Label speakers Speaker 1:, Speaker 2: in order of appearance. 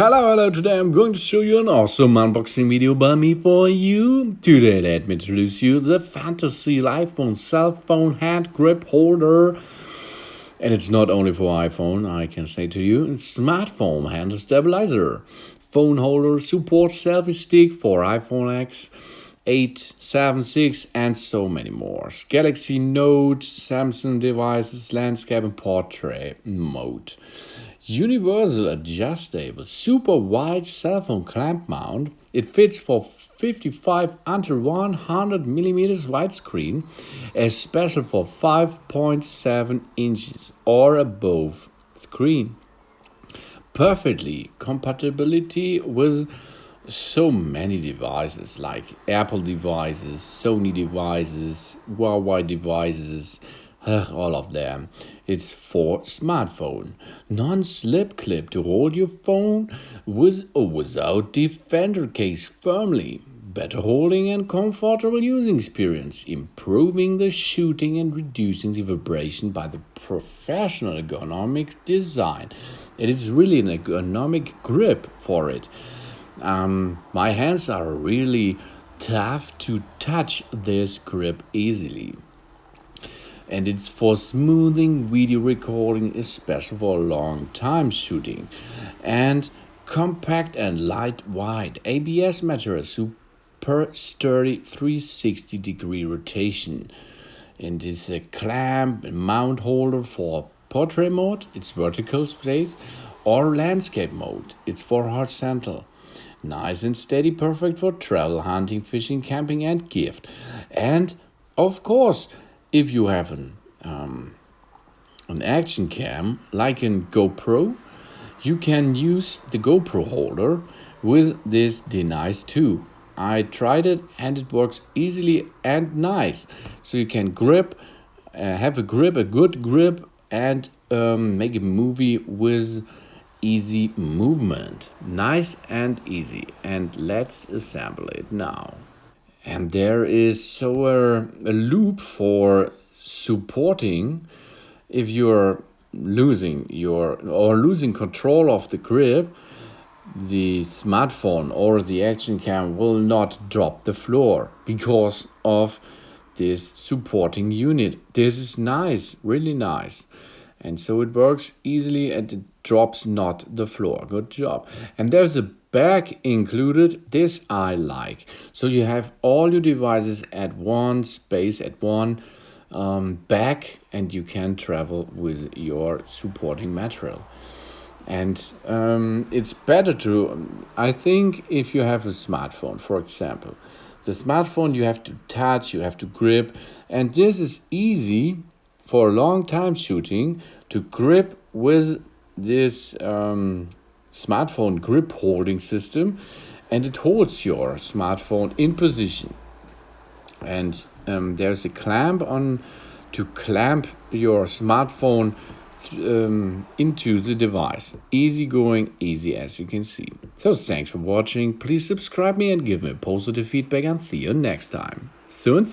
Speaker 1: Hello, today I'm going to show you an awesome unboxing video by me for you. Today let me introduce you the Fantaseal iPhone cell phone hand grip holder. And it's not only for iPhone, I can say to you, it's smartphone hand stabilizer. Phone holder supports selfie stick for iPhone X, 8, 7, 6 and so many more. Galaxy Note, Samsung devices, landscape and portrait mode. Universal adjustable, super wide cell phone clamp mount. It fits for 55 under 100 millimeters widescreen, as special for 5.7 inches or above screen. Perfectly compatibility with so many devices like Apple devices, Sony devices, Huawei devices, all of them. It's for smartphone. Non-slip clip to hold your phone with or without defender case firmly. Better holding and comfortable using experience, improving the shooting and reducing the vibration by the professional ergonomic design. It is really an ergonomic grip for it. My hands are really tough to touch this grip easily. And it's for smoothing video recording, especially for long time shooting. And compact and lightweight ABS material, super sturdy 360-degree rotation. And it's a clamp and mount holder for portrait mode, it's vertical space, or landscape mode, it's for horizontal. Nice and steady, perfect for travel, hunting, fishing, camping and gift. And of course, if you have an action cam like in GoPro, you can use the GoPro holder with this device too. I tried it and it works easily and nice. So you can have a good grip, and make a movie with easy movement. Nice and easy. And let's assemble it now. And there is a loop for supporting if you're losing control of the grip. The smartphone or the action cam will not drop the floor because of this supporting unit. This is nice, really nice. And so it works easily and it drops not the floor. Good job. And there's a bag included. This I like. So you have all your devices at one space, at one bag, and you can travel with your supporting material. And it's better to, I think, if you have a smartphone, for example. The smartphone you have to touch, you have to grip, and this is easy for a long time shooting to grip with this smartphone grip holding system, and it holds your smartphone in position. And there's a clamp on to clamp your smartphone into the device. Easy going, easy as you can see. So thanks for watching. Please subscribe me and give me positive feedback, and see you next time. Soon.